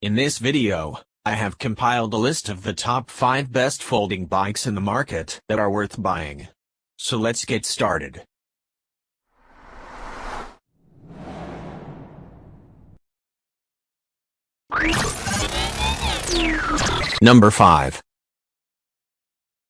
In this video, I have compiled a list of the top 5 best folding bikes in the market that are worth buying. So let's get started. Number 5.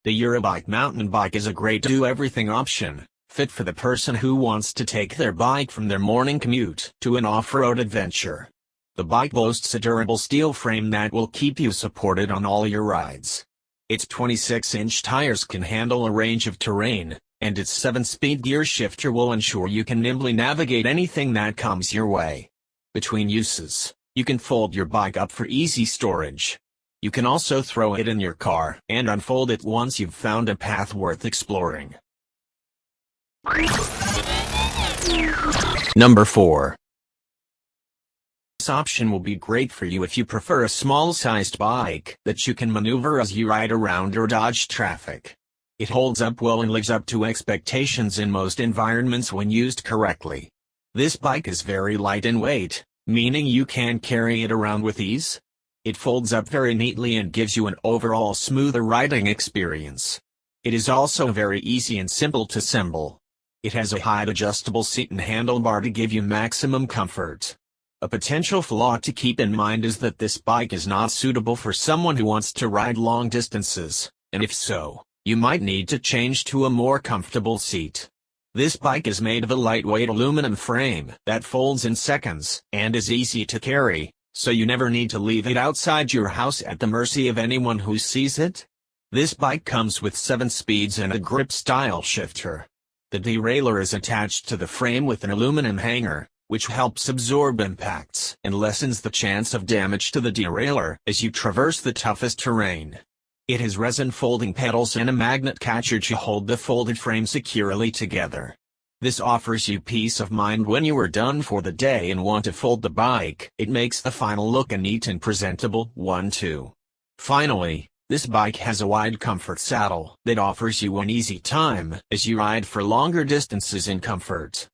The Ebike mountain bike is a great do-everything option, fit for the person who wants to take their bike from their morning commute to an off-road adventure. The bike boasts a durable steel frame that will keep you supported on all your rides. Its 26-inch tires can handle a range of terrain, and its 7-speed gear shifter will ensure you can nimbly navigate anything that comes your way. Between uses, you can fold your bike up for easy storage. You can also throw it in your car and unfold it once you've found a path worth exploring. Number 4. This option will be great for you if you prefer a small-sized bike that you can maneuver as you ride around or dodge traffic. It holds up well and lives up to expectations in most environments when used correctly. This bike is very light in weight, meaning you can carry it around with ease. It folds up very neatly and gives you an overall smoother riding experience. It is also very easy and simple to assemble. It has a height adjustable seat and handlebar to give you maximum comfort. A potential flaw to keep in mind is that this bike is not suitable for someone who wants to ride long distances, and if so, you might need to change to a more comfortable seat. This bike is made of a lightweight aluminum frame that folds in seconds and is easy to carry, so you never need to leave it outside your house at the mercy of anyone who sees it. This bike comes with 7 speeds and a grip-style shifter. The derailleur is attached to the frame with an aluminum hanger, which helps absorb impacts and lessens the chance of damage to the derailleur as you traverse the toughest terrain. It has resin folding pedals and a magnet catcher to hold the folded frame securely together. This offers you peace of mind when you are done for the day and want to fold the bike. It makes the final look a neat and presentable one too. Finally, this bike has a wide comfort saddle that offers you an easy time as you ride for longer distances in comfort.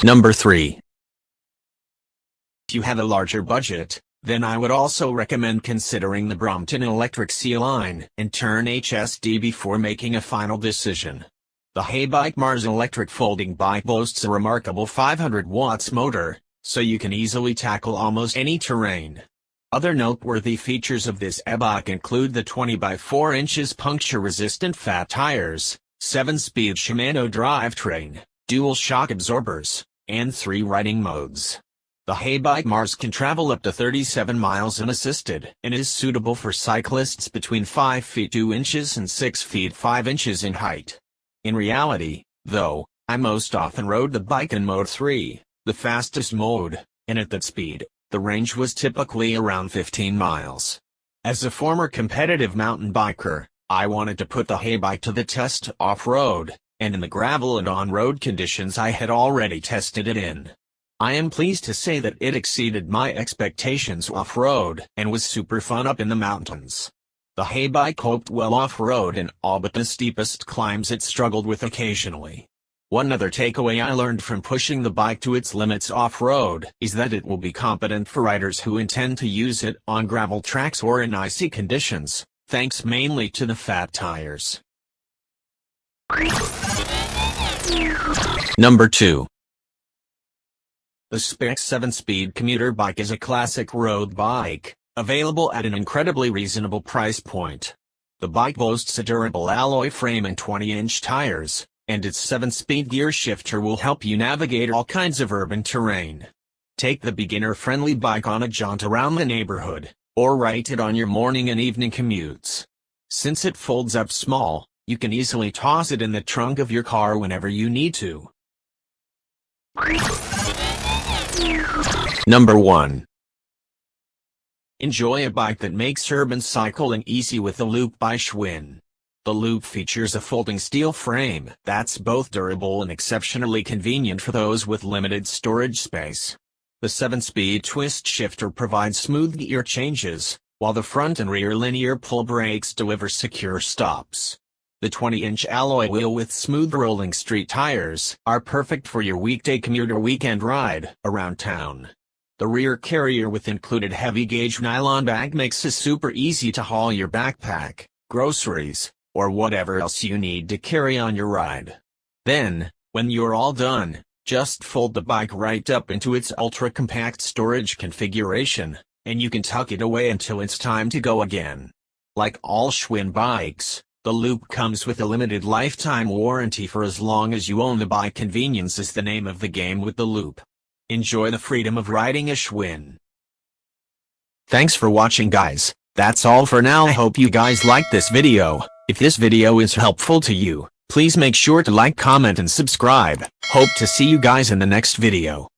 Number 3. If you have a larger budget, then I would also recommend considering the Brompton Electric C-Line and Turn HSD before making a final decision. The Ebike Mars electric folding bike boasts a remarkable 500 watts motor, so you can easily tackle almost any terrain. Other noteworthy features of this e-bike include the 20 by 4 inches puncture-resistant fat tires, 7-speed Shimano drivetrain, dual shock absorbers, and 3 riding modes. The Ebike Mars can travel up to 37 miles unassisted and is suitable for cyclists between 5 feet 2 inches and 6 feet 5 inches in height. In reality, though, I most often rode the bike in Mode 3, the fastest mode, and at that speed, the range was typically around 15 miles. As a former competitive mountain biker, I wanted to put the Ebike to the test off-road, and in the gravel and on-road conditions I had already tested it in. I am pleased to say that it exceeded my expectations off-road and was super fun up in the mountains. The Ebike coped well off-road in all but the steepest climbs it struggled with occasionally. One other takeaway I learned from pushing the bike to its limits off-road is that it will be competent for riders who intend to use it on gravel tracks or in icy conditions, thanks mainly to the fat tires. Number 2. The Spec 7-speed commuter bike is a classic road bike, available at an incredibly reasonable price point. The bike boasts a durable alloy frame and 20-inch tires, and its 7-speed gear shifter will help you navigate all kinds of urban terrain. Take the beginner-friendly bike on a jaunt around the neighborhood, or ride it on your morning and evening commutes. Since it folds up small, you can easily toss it in the trunk of your car whenever you need to. Number 1. Enjoy a bike that makes urban cycling easy with the Loop by Schwinn. The Loop features a folding steel frame that's both durable and exceptionally convenient for those with limited storage space. The 7-speed twist shifter provides smooth gear changes, while the front and rear linear pull brakes deliver secure stops. The 20-inch alloy wheel with smooth rolling street tires are perfect for your weekday commute or weekend ride around town. The rear carrier with included heavy-gauge nylon bag makes it super easy to haul your backpack, groceries, or whatever else you need to carry on your ride. Then, when you're all done, just fold the bike right up into its ultra-compact storage configuration, and you can tuck it away until it's time to go again. Like all Schwinn bikes, the Loop comes with a limited lifetime warranty for as long as you own the bike. Convenience is the name of the game with the Loop. Enjoy the freedom of riding a Schwinn. Thanks for watching, guys. That's all for now. I hope you guys liked this video. If this video is helpful to you, please make sure to like, comment, and subscribe. Hope to see you guys in the next video.